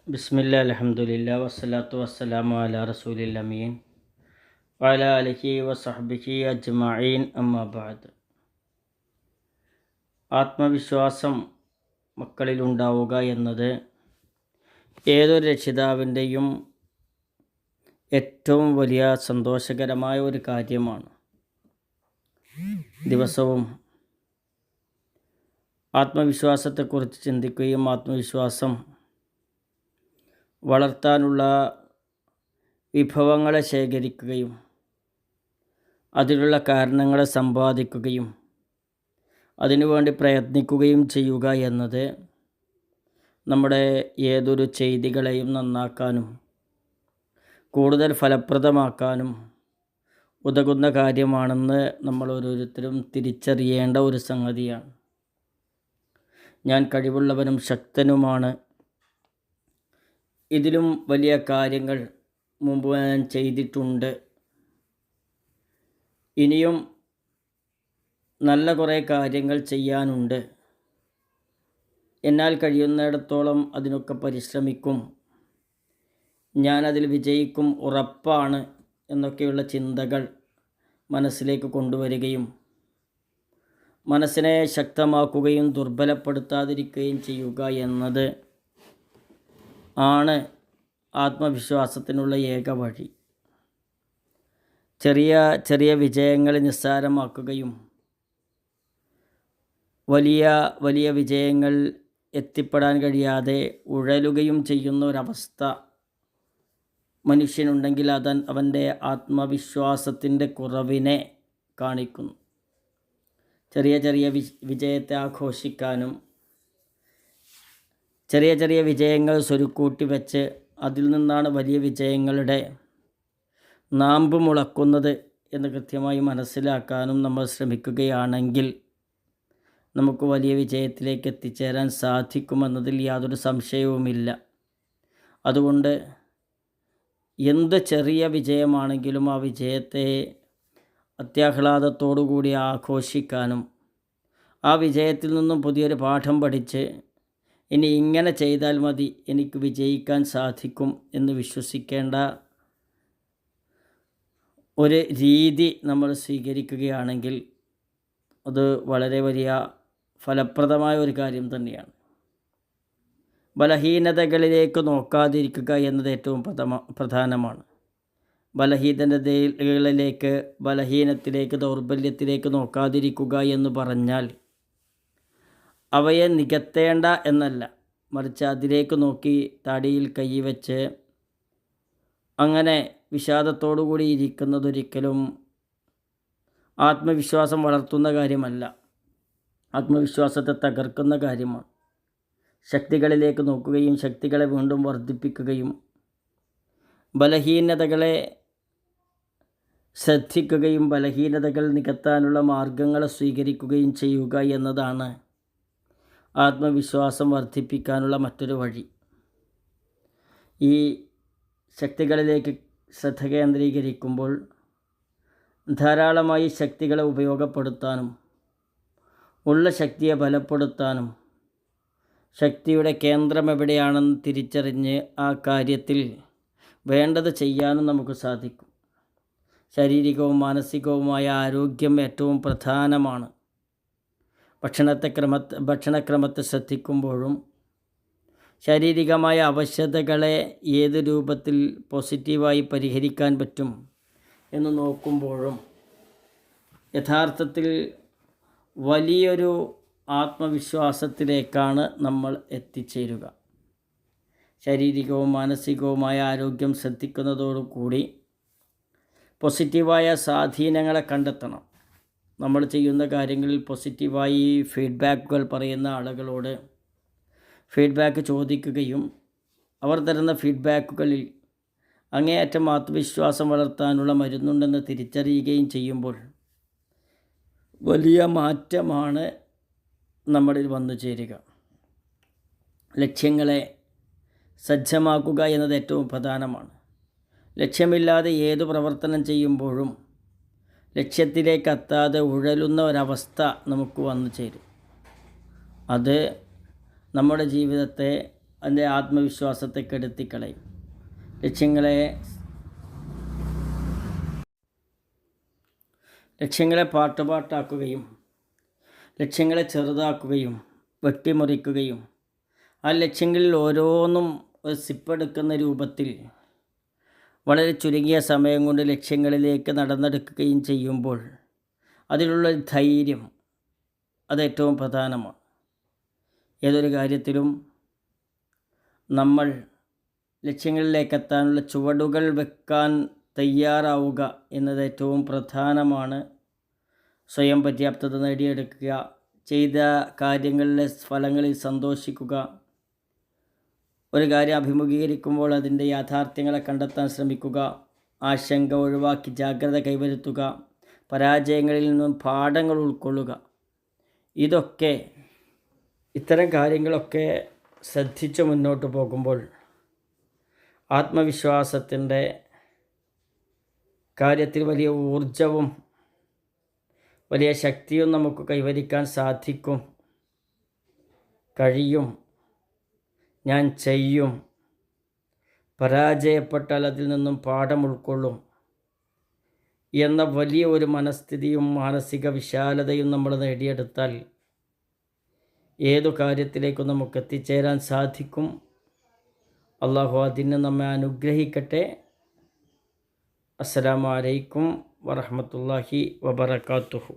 ബിസ്മില്ലാ അൽഹംദുലില്ലാ വസ്സലാത്തു വസ്സലാമു അലാ റസൂലിൽ അമീൻ വഅലാ ആലിഹി വസഹ്ബിഹി അജ്മഈൻ അമ്മാ ബഅദ്. ആത്മവിശ്വാസം മക്കളിലുണ്ടാവുക എന്നത് ഏതൊരു രക്ഷിതാവിൻ്റെയും ഏറ്റവും വലിയ സന്തോഷകരമായ ഒരു കാര്യമാണ്. ദിവസവും ആത്മവിശ്വാസത്തെക്കുറിച്ച് ചിന്തിക്കുകയും ആത്മവിശ്വാസം വളർത്താനുള്ള വിഭവങ്ങളെ ശേഖരിക്കുകയും അതിനുള്ള കാരണങ്ങളെ സമ്പാദിക്കുകയും അതിനുവേണ്ടി പ്രയത്നിക്കുകയും ചെയ്യുക എന്നത് നമ്മുടെ ഏതൊരു ചെയ്തികളെയും നന്നാക്കാനും കൂടുതൽ ഫലപ്രദമാക്കാനും ഉതകുന്ന കാര്യമാണെന്ന് നമ്മൾ ഓരോരുത്തരും തിരിച്ചറിയേണ്ട ഒരു സംഗതിയാണ്. ഞാൻ കഴിവുള്ളവനും ശക്തനുമാണ്, ഇതിലും വലിയ കാര്യങ്ങൾ മുമ്പ് ഞാൻ ചെയ്തിട്ടുണ്ട്, ഇനിയും നല്ല കുറേ കാര്യങ്ങൾ ചെയ്യാനുണ്ട്, എന്നാൽ കഴിയുന്നിടത്തോളം അതിനൊക്കെ പരിശ്രമിക്കും, ഞാനതിൽ വിജയിക്കും, ഉറപ്പാണ് എന്നൊക്കെയുള്ള ചിന്തകൾ മനസ്സിലേക്ക് കൊണ്ടുവരികയും മനസ്സിനെ ശക്തമാക്കുകയും ദുർബലപ്പെടുത്താതിരിക്കുകയും ചെയ്യുക എന്നത് ആണ് ആത്മവിശ്വാസത്തിനുള്ള ഏക വഴി. ചെറിയ ചെറിയ വിജയങ്ങളെ നിസ്സാരമാക്കുകയും വലിയ വലിയ വിജയങ്ങൾ എത്തിപ്പെടാൻ കഴിയാതെ ഉഴലുകയും ചെയ്യുന്ന ഒരവസ്ഥ മനുഷ്യനുണ്ടെങ്കിൽ അത് അവൻ്റെ ആത്മവിശ്വാസത്തിൻ്റെ കുറവിനെ കാണിക്കുന്നു. ചെറിയ ചെറിയ വിജയത്തെ ആഘോഷിക്കാനും ചെറിയ ചെറിയ വിജയങ്ങൾ സ്വരുക്കൂട്ടി വെച്ച് അതിൽ നിന്നാണ് വലിയ വിജയങ്ങളുടെ നാമ്പ് മുളക്കുന്നത് എന്ന് കൃത്യമായി മനസ്സിലാക്കാനും നമ്മൾ ശ്രമിക്കുകയാണെങ്കിൽ നമുക്ക് വലിയ വിജയത്തിലേക്ക് എത്തിച്ചേരാൻ സാധിക്കുമെന്നതിൽ യാതൊരു സംശയവുമില്ല. അതുകൊണ്ട് എന്ത് ചെറിയ വിജയമാണെങ്കിലും ആ വിജയത്തെ അത്യാഹ്ലാദത്തോടു കൂടി ആഘോഷിക്കാനും ആ വിജയത്തിൽ നിന്നും പുതിയൊരു പാഠം പഠിച്ച് ഇനി ഇങ്ങനെ ചെയ്താൽ മതി, എനിക്ക് വിജയിക്കാൻ സാധിക്കും എന്ന് വിശ്വസിക്കേണ്ട ഒരു രീതി നമ്മൾ സ്വീകരിക്കുകയാണെങ്കിൽ അത് വളരെ വലിയ ഫലപ്രദമായ ഒരു കാര്യം തന്നെയാണ്. ബലഹീനതകളിലേക്ക് നോക്കാതിരിക്കുക എന്നത് ഏറ്റവും പ്രധാനമാണ്. ബലഹീനത്തിലേക്ക് ദൗർബല്യത്തിലേക്ക് നോക്കാതിരിക്കുക എന്ന് പറഞ്ഞാൽ അവയെ നികത്തേണ്ട എന്നല്ല, മറിച്ച് അതിലേക്ക് നോക്കി തടിയിൽ കൈ വെച്ച് അങ്ങനെ വിഷാദത്തോടു കൂടി ഇരിക്കുന്നതൊരിക്കലും ആത്മവിശ്വാസം വളർത്തുന്ന കാര്യമല്ല, ആത്മവിശ്വാസത്തെ തകർക്കുന്ന കാര്യമാണ്. ശക്തികളിലേക്ക് നോക്കുകയും ശക്തികളെ വീണ്ടും വർദ്ധിപ്പിക്കുകയും ബലഹീനതകളെ ശ്രദ്ധിക്കുകയും ബലഹീനതകൾ നികത്താനുള്ള മാർഗങ്ങളെ സ്വീകരിക്കുകയും ചെയ്യുക എന്നതാണ് ആത്മവിശ്വാസം വർദ്ധിപ്പിക്കാനുള്ള മറ്റൊരു വഴി. ഈ ശക്തികളിലേക്ക് ശ്രദ്ധ കേന്ദ്രീകരിക്കുമ്പോൾ ധാരാളമായി ശക്തികളെ ഉപയോഗപ്പെടുത്താനും ഉള്ള ശക്തിയെ ബലപ്പെടുത്താനും ശക്തിയുടെ കേന്ദ്രം എവിടെയാണെന്ന് തിരിച്ചറിഞ്ഞ് ആ കാര്യത്തിൽ വേണ്ടത് ചെയ്യാനും നമുക്ക് സാധിക്കും. ശാരീരികവും മാനസികവുമായ ആരോഗ്യം ഏറ്റവും പ്രധാനമാണ്. ഭക്ഷണക്രമത്തെ ശ്രദ്ധിക്കുമ്പോഴും ശാരീരികമായ അവശതകളെ ഏത് രൂപത്തിൽ പോസിറ്റീവായി പരിഹരിക്കാൻ പറ്റും എന്ന് നോക്കുമ്പോഴും യഥാർത്ഥത്തിൽ വലിയൊരു ആത്മവിശ്വാസത്തിലേക്കാണ് നമ്മൾ എത്തിച്ചേരുക. ശാരീരികവും മാനസികവുമായ ആരോഗ്യം ശ്രദ്ധിക്കുന്നതോടുകൂടി പോസിറ്റീവായ സ്വാധീനങ്ങളെ കണ്ടെത്തണം. നമ്മൾ ചെയ്യുന്ന കാര്യങ്ങളിൽ പോസിറ്റീവായി ഫീഡ്ബാക്കുകൾ പറയുന്ന ആളുകളോട് ഫീഡ്ബാക്ക് ചോദിക്കുകയും അവർ തരുന്ന ഫീഡ്ബാക്കുകളിൽ അങ്ങേയറ്റം ആത്മവിശ്വാസം വളർത്താനുള്ള മരുന്നുണ്ടെന്ന് തിരിച്ചറിയുകയും ചെയ്യുമ്പോൾ വലിയ മാറ്റമാണ് നമ്മളിൽ വന്നു ചേരുക. ലക്ഷ്യങ്ങളെ സജ്ജമാക്കുക എന്നത് ഏറ്റവും പ്രധാനമാണ്. ലക്ഷ്യമില്ലാതെ ഏതു പ്രവർത്തനം ചെയ്യുമ്പോഴും ലക്ഷ്യത്തിലേക്ക് എത്താതെ ഉഴലുന്ന ഒരവസ്ഥ നമുക്ക് വന്നു ചേരും. അത് നമ്മുടെ ജീവിതത്തെ അതിൻ്റെ ആത്മവിശ്വാസത്തെ കെടുത്തിക്കളയും. ലക്ഷ്യങ്ങളെ പാട്ടുപാട്ടാക്കുകയും ലക്ഷ്യങ്ങളെ ചെറുതാക്കുകയും വെട്ടിമുറിക്കുകയും ആ ലക്ഷ്യങ്ങളിൽ ഓരോന്നും ഒരു സിപ്പെടുക്കുന്ന രൂപത്തിൽ വളരെ ചുരുങ്ങിയ സമയം കൊണ്ട് ലക്ഷ്യങ്ങളിലേക്ക് നടന്നെടുക്കുകയും ചെയ്യുമ്പോൾ അതിലുള്ള ധൈര്യം അത് ഏറ്റവും പ്രധാനമാണ്. ഏതൊരു കാര്യത്തിലും നമ്മൾ ലക്ഷ്യങ്ങളിലേക്ക് എത്താനുള്ള ചുവടുകൾ വെക്കാൻ തയ്യാറാവുക എന്നത് ഏറ്റവും പ്രധാനമാണ്. സ്വയം പര്യാപ്തത നേടിയെടുക്കുക, ചെയ്ത കാര്യങ്ങളിലെ ഫലങ്ങളിൽ സന്തോഷിക്കുക, ഒരു കാര്യം അഭിമുഖീകരിക്കുമ്പോൾ അതിൻ്റെ യാഥാർത്ഥ്യങ്ങളെ കണ്ടെത്താൻ ശ്രമിക്കുക, ആശങ്ക ഒഴിവാക്കി ജാഗ്രത കൈവരുത്തുക, പരാജയങ്ങളിൽ നിന്നും പാഠങ്ങൾ ഉൾക്കൊള്ളുക. ഇത്തരം കാര്യങ്ങളൊക്കെ ശ്രദ്ധിച്ച് മുന്നോട്ട് പോകുമ്പോൾ ആത്മവിശ്വാസത്തിൻ്റെ കാര്യത്തിൽ വലിയ ഊർജവും വലിയ ശക്തിയും നമുക്ക് കൈവരിക്കാൻ കഴിയും. ഞാൻ ചെയ്യും, പരാജയപ്പെട്ടാൽ അതിൽ നിന്നും പാഠം ഉൾക്കൊള്ളും എന്ന വലിയ ഒരു മനസ്ഥിതിയും മാനസിക വിശാലതയും നമ്മൾ നേടിയെടുത്താൽ ഏതു കാര്യത്തിലേക്കും നമുക്ക് എത്തിച്ചേരാൻ സാധിക്കും. അള്ളാഹു അതിന് നമ്മെ അനുഗ്രഹിക്കട്ടെ. അസ്സലാമു അലൈക്കും വറഹ്മത്തുള്ളാഹി വബറകാതുഹു.